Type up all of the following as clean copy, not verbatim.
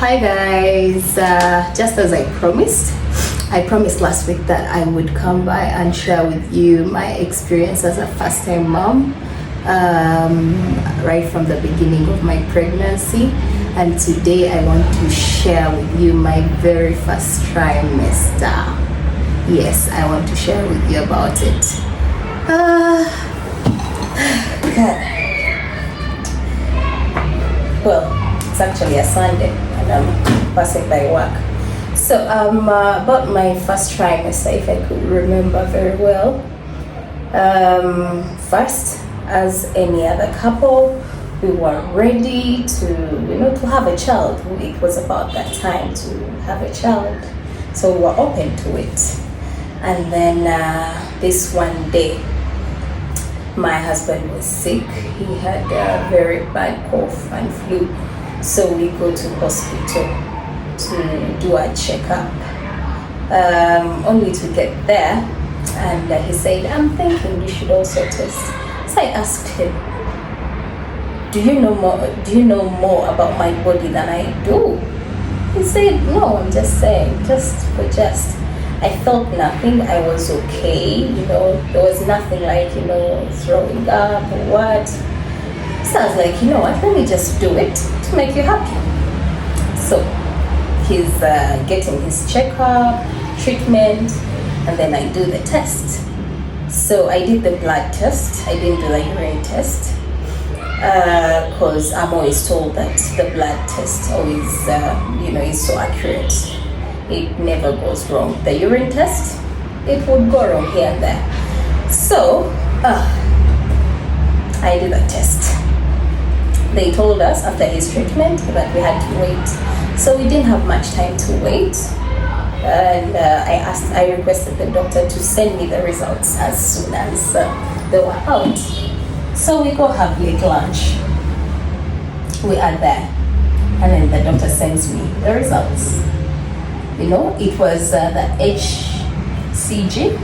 Hi guys, just as I promised last week that I would come by and share with you my experience as a first-time mom, right from the beginning of my pregnancy. And today I want to share with you my very first trimester. Yes, I want to share with you about it. Well, it's actually a Sunday and I'm passing by work. So about my first trimester, if I could remember very well. First, as any other couple, we were ready to have a child. It was about that time to have a child. So we were open to it. And then this one day, my husband was sick. He had a very bad cough and flu. So we go to hospital to do a checkup. Only to get there, and he said, "I'm thinking you should also test." So I asked him, "Do you know more about my body than I do?" He said, "No, I'm just saying, just. I felt nothing. I was okay. There was nothing like, throwing up or what." So I was like, what, let me just do it to make you happy. So he's getting his checkup, treatment, and then I do the test. So I did the blood test. I didn't do the urine test because I'm always told that the blood test always, is so accurate. It never goes wrong. The urine test, it would go wrong here and there. So I did the test. They told us after his treatment that we had to wait. So we didn't have much time to wait. And I requested the doctor to send me the results as soon as they were out. So we go have late lunch. We are there. And then the doctor sends me the results. It was the HCG.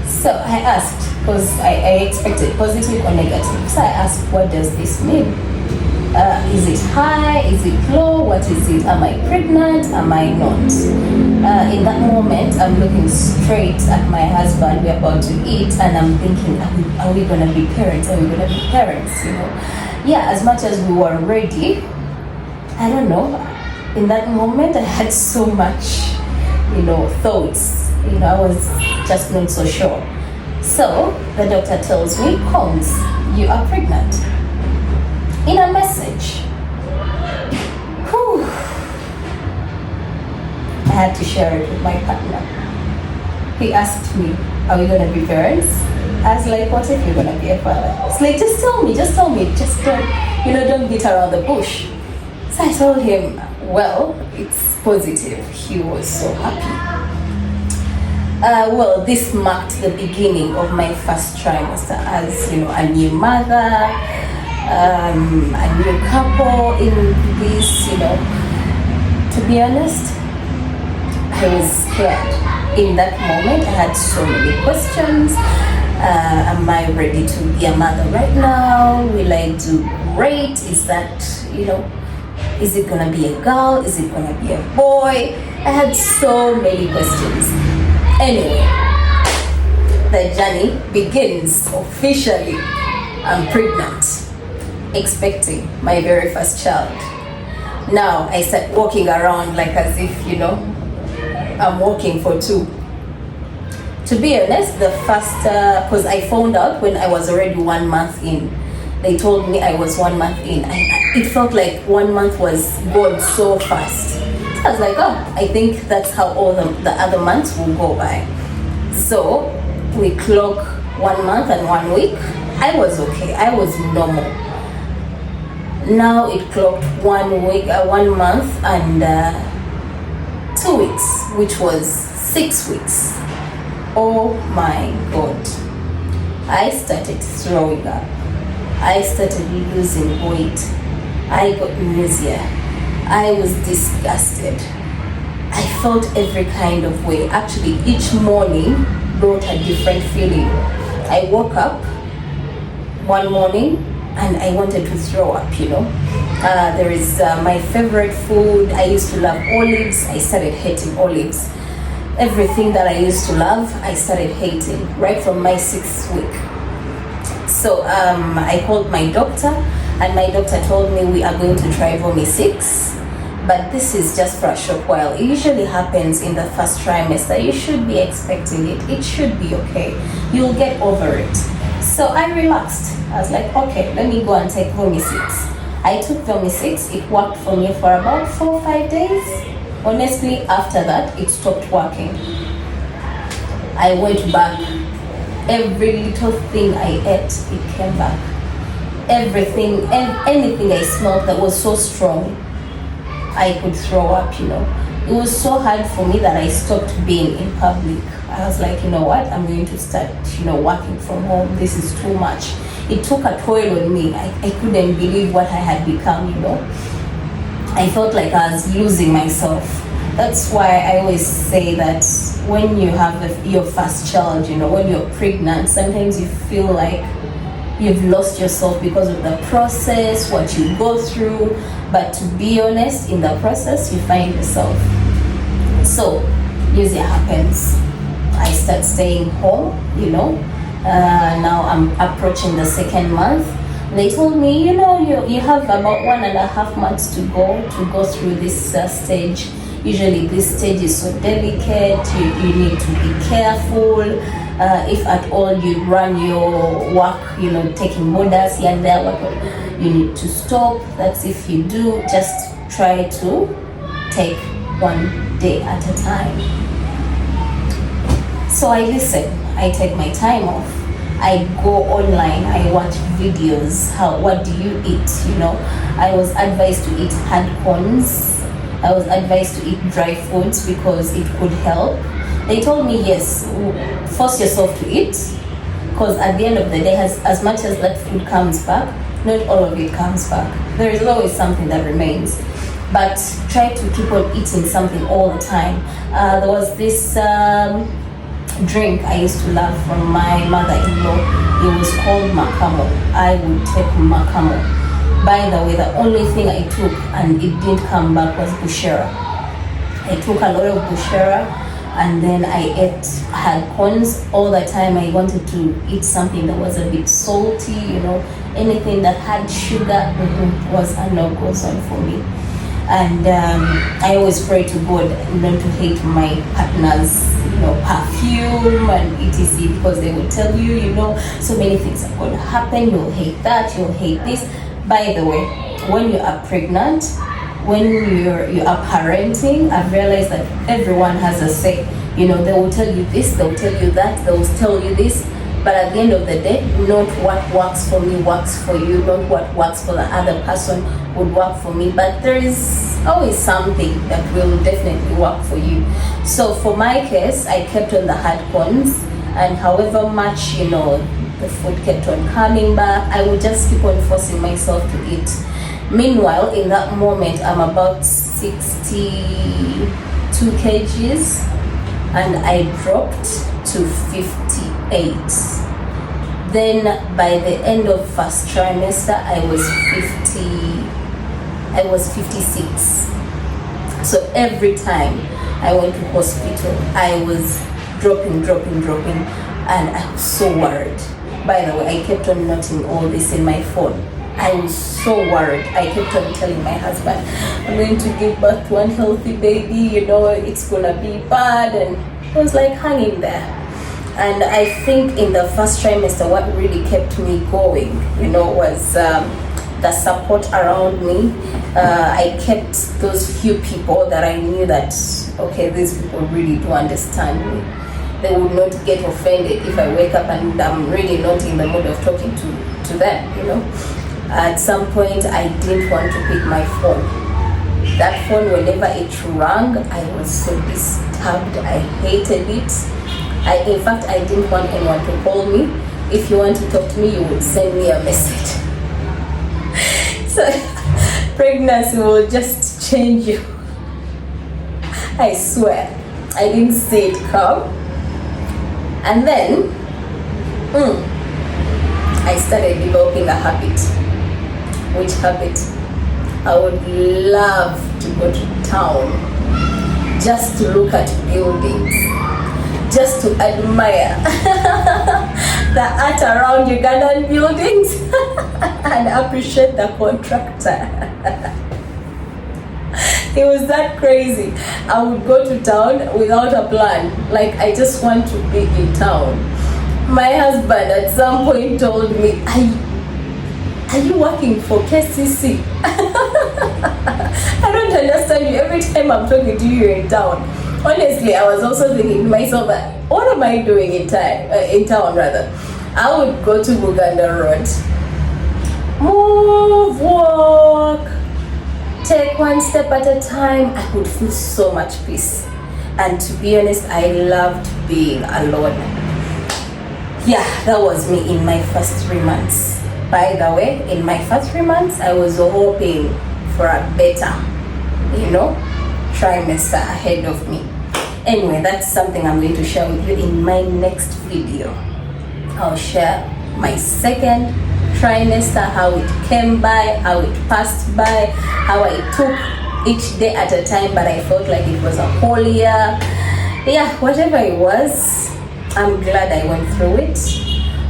So I asked, because I expected positive or negative. So I asked, what does this mean? Is it high? Is it low? What is it? Am I pregnant? Am I not? In that moment, I'm looking straight at my husband. We're about to eat, and I'm thinking, are we going to be parents? Are we going to be parents? Yeah, as much as we were ready, I don't know. In that moment, I had so much, thoughts. I was just not so sure. So the doctor tells me, "Combs, you are pregnant." In a message. Whew. I had to share it with my partner. He asked me, "Are we going to be parents?" I was like, "What if you're going to be a father?" It's like, just tell me, just don't beat around the bush. So I told him, well, it's positive. He was so happy. Well, this marked the beginning of my first trimester as, a new mother, a new couple in this, To be honest, I was scared. In that moment, I had so many questions. Am I ready to be a mother right now? Will I do great? Is that, is it gonna be a girl? Is it gonna be a boy? I had so many questions. Anyway, the journey begins officially. I'm pregnant, expecting my very first child. Now I start walking around like as if, I'm walking for two. To be honest, the first, because I found out when I was already 1 month in. They told me I was 1 month in. It felt like 1 month was gone so fast. I was like, I think that's how all the other months will go by. So we clock 1 month and 1 week. I was okay. I was normal. Now it clocked 1 week, 1 month and 2 weeks, which was 6 weeks. Oh my God. I started throwing up. I started losing weight. I got nausea. I was disgusted. I felt every kind of way. Actually, each morning brought a different feeling. I woke up one morning and I wanted to throw up, There is my favorite food. I used to love olives. I started hating olives. Everything that I used to love, I started hating right from my 6th week. So I called my doctor, and my doctor told me we are going to try Vomi-6, but this is just for a short while. It usually happens in the first trimester. You should be expecting it. It should be okay. You'll get over it. So I relaxed. I was like, okay, let me go and take Vomi-6. I took Vomi-6. It worked for me for about 4 or 5 days. Honestly, after that, it stopped working. I went back. Every little thing I ate, it came back. Everything and anything I smelled that was so strong, I could throw up, It was so hard for me that I stopped being in public. I was like, you know what? I'm going to start, working from home. This is too much. It took a toll on me. I couldn't believe what I had become, I felt like I was losing myself. That's why I always say that when you have your first child, when you're pregnant, sometimes you feel like you've lost yourself because of the process, what you go through. But to be honest, in the process, you find yourself. So, usually happens. I start staying home, Now I'm approaching the 2nd month. They told me, you have about 1.5 months to go through this stage. Usually this stage is so delicate, you need to be careful. If at all you run your work, taking borders here and there, you need to stop. That's if you do, just try to take one day at a time. So I listen, I take my time off. I go online, I watch videos, what do you eat, I was advised to eat hard corns. I was advised to eat dry foods because it could help. They told me, yes, force yourself to eat, because at the end of the day, as much as that food comes back, not all of it comes back. There is always something that remains. But try to keep on eating something all the time. There was this drink I used to love from my mother-in-law. It was called Makamo. I would take Makamo. By the way, the only thing I took and it didn't come back was bushera. I took a lot of bushera, and then I had corns all the time. I wanted to eat something that was a bit salty, anything that had sugar was a no-go zone for me. And I always pray to God not to hate my partner's, perfume and etc. because they will tell you, so many things are going to happen. You'll hate that. You'll hate this. By the way, when you are pregnant, when you are parenting, I've realized that everyone has a say. They will tell you this, they will tell you that, they will tell you this. But at the end of the day, not what works for me works for you, not what works for the other person would work for me. But there is always something that will definitely work for you. So for my case, I kept on the hard corns, and however much, the food kept on coming back, I would just keep on forcing myself to eat. Meanwhile, in that moment, I'm about 62 kgs, and I dropped to 58. Then by the end of first trimester, I was 56. So every time I went to hospital, I was dropping, and I was so worried. By the way, I kept on noting all this in my phone. I was so worried. I kept on telling my husband, I'm going to give birth to an unhealthy baby, it's gonna be bad. And I was like hanging there. And I think in the first trimester, what really kept me going, was the support around me. I kept those few people that I knew that, okay, these people really do understand me. They would not get offended if I wake up and I'm really not in the mood of talking to them, At some point, I didn't want to pick my phone. That phone, whenever it rang, I was so disturbed. I hated it. In fact, I didn't want anyone to call me. If you want to talk to me, you would send me a message. So, pregnancy will just change you. I swear, I didn't see it come. And then, I started developing a habit. which habit? I would love to go to town just to look at buildings, just to admire the art around Ugandan buildings and appreciate the contractor. It was that crazy. I would go to town without a plan. Like, I just want to be in town. My husband at some point told me, are you working for KCC? I don't understand you. Every time I'm talking to you, you're in town. Honestly, I was also thinking to myself, what am I doing in town rather? I would go to Buganda Road, move, walk, take one step at a time. I would feel so much peace. And to be honest, I loved being alone. Yeah, that was me in my first 3 months. By the way, in my first 3 months, I was hoping for a better, trimester ahead of me. Anyway, that's something I'm going to share with you in my next video. I'll share my second trimester, how it came by, how it passed by, how I took each day at a time, but I felt like it was a whole year. Yeah, whatever it was, I'm glad I went through it.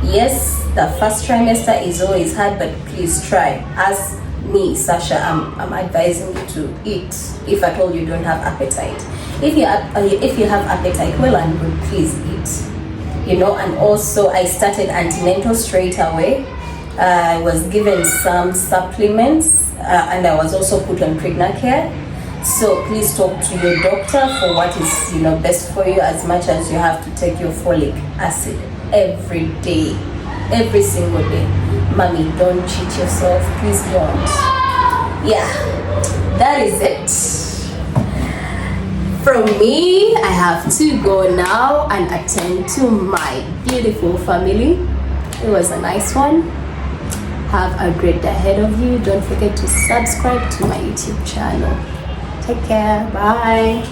Yes, the first trimester is always hard, but please try. As me, Sasha, I'm advising you to eat if at all you don't have appetite. If you have appetite, well and good, please eat. And also I started antenatal straight away. I was given some supplements and I was also put on pregnant care. So please talk to your doctor for what is best for you, as much as you have to take your folic acid every day, every single day. Mommy, don't cheat yourself, please don't. Yeah, that is it from me. I have to go now and attend to my beautiful family. It was a nice one. Have a great day ahead of you. Don't forget to subscribe to my YouTube channel. Take care. Bye.